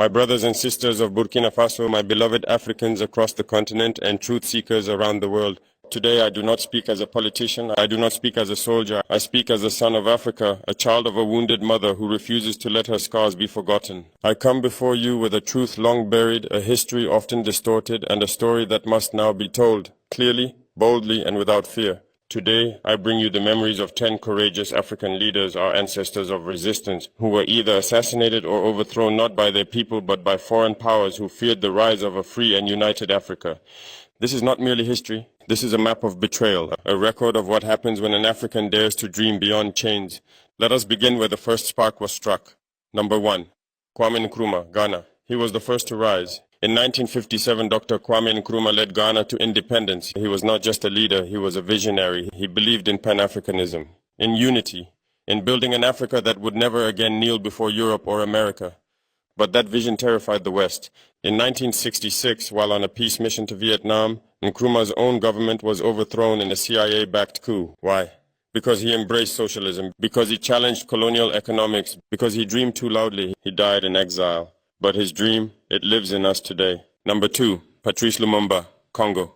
My brothers and sisters of Burkina Faso, my beloved Africans across the continent and truth seekers around the world. Today I do not speak as a politician, I do not speak as a soldier, I speak as a son of Africa, a child of a wounded mother who refuses to let her scars be forgotten. I come before you with a truth long buried, a history often distorted, and a story that must now be told, clearly, boldly, and without fear. Today, I bring you the memories of 10 courageous African leaders, our ancestors of resistance, who were either assassinated or overthrown not by their people but by foreign powers who feared the rise of a free and united Africa. This is not merely history. This is a map of betrayal, a record of what happens when an African dares to dream beyond chains. Let us begin where the first spark was struck. Number 1. Kwame Nkrumah, Ghana. He was the first to rise. In 1957, Dr. Kwame Nkrumah led Ghana to independence. He was not just a leader, he was a visionary. He believed in Pan-Africanism, in unity, in building an Africa that would never again kneel before Europe or America. But that vision terrified the West. In 1966, while on a peace mission to Vietnam, Nkrumah's own government was overthrown in a CIA-backed coup. Why? Because he embraced socialism, because he challenged colonial economics, because he dreamed too loudly. He died in exile. But his dream, it lives in us today. Number 2, Patrice Lumumba, Congo.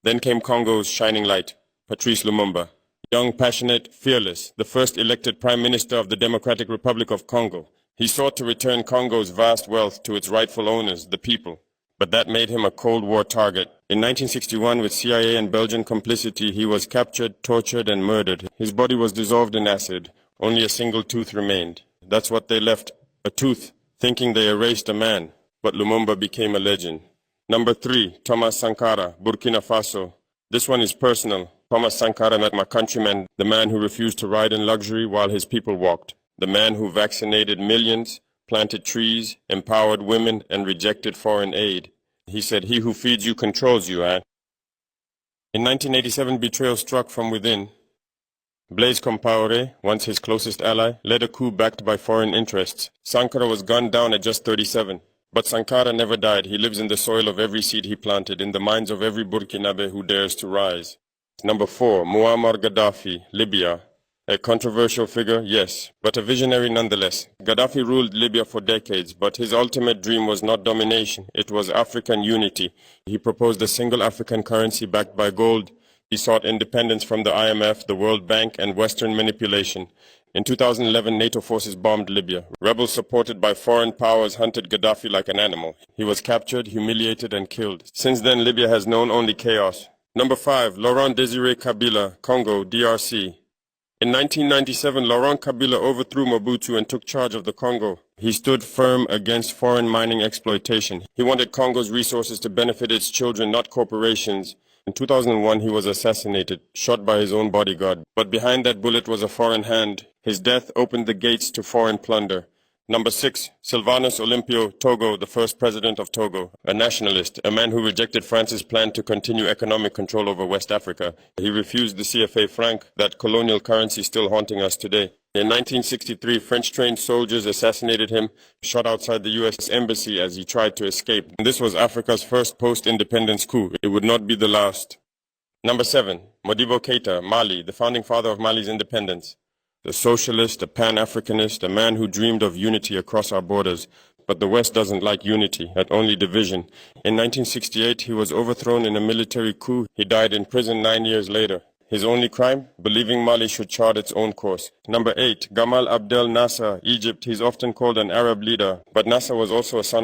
Then came Congo's shining light, Patrice Lumumba. Young, passionate, fearless, the first elected Prime Minister of the Democratic Republic of Congo. He sought to return Congo's vast wealth to its rightful owners, the people. But that made him a Cold War target. In 1961, with CIA and Belgian complicity, he was captured, tortured, and murdered. His body was dissolved in acid. Only a single tooth remained. That's what they left, a tooth, thinking they erased a man. But Lumumba became a legend. Number 3, Thomas Sankara, Burkina Faso. This one is personal. Thomas Sankara met my countryman, the man who refused to ride in luxury while his people walked. The man who vaccinated millions, planted trees, empowered women, and rejected foreign aid. He said, "He who feeds you controls you, eh?" In 1987, betrayal struck from within. Blaise Compaoré, once his closest ally, led a coup backed by foreign interests. Sankara was gunned down at just 37. But Sankara never died. He lives in the soil of every seed he planted, in the minds of every Burkinabe who dares to rise. Number 4, Muammar Gaddafi, Libya. A controversial figure, yes, but a visionary nonetheless. Gaddafi ruled Libya for decades, but his ultimate dream was not domination, it was African unity. He proposed a single African currency backed by gold. He sought independence from the IMF, the World Bank, and Western manipulation. In 2011, NATO forces bombed Libya. Rebels supported by foreign powers hunted Gaddafi like an animal. He was captured, humiliated, and killed. Since then, Libya has known only chaos. Number 5, Laurent Désiré Kabila, Congo, DRC. In 1997, Laurent Kabila overthrew Mobutu and took charge of the Congo. He stood firm against foreign mining exploitation. He wanted Congo's resources to benefit its children, not corporations. In 2001, he was assassinated, shot by his own bodyguard. But behind that bullet was a foreign hand. His death opened the gates to foreign plunder. Number 6, Sylvanus Olympio, Togo, the first president of Togo, a nationalist, a man who rejected France's plan to continue economic control over West Africa. He refused the CFA franc, that colonial currency still haunting us today. In 1963, French-trained soldiers assassinated him, shot outside the U.S. embassy as he tried to escape. This was Africa's first post-independence coup. It would not be the last. Number 7, Modibo Keita, Mali, the founding father of Mali's independence. A socialist, a Pan-Africanist, a man who dreamed of unity across our borders. But the West doesn't like unity, only division. In 1968, he was overthrown in a military coup. He died in prison 9 years later. His only crime? Believing Mali should chart its own course. Number 8, Gamal Abdel Nasser, Egypt. He's often called an Arab leader, but Nasser was also a son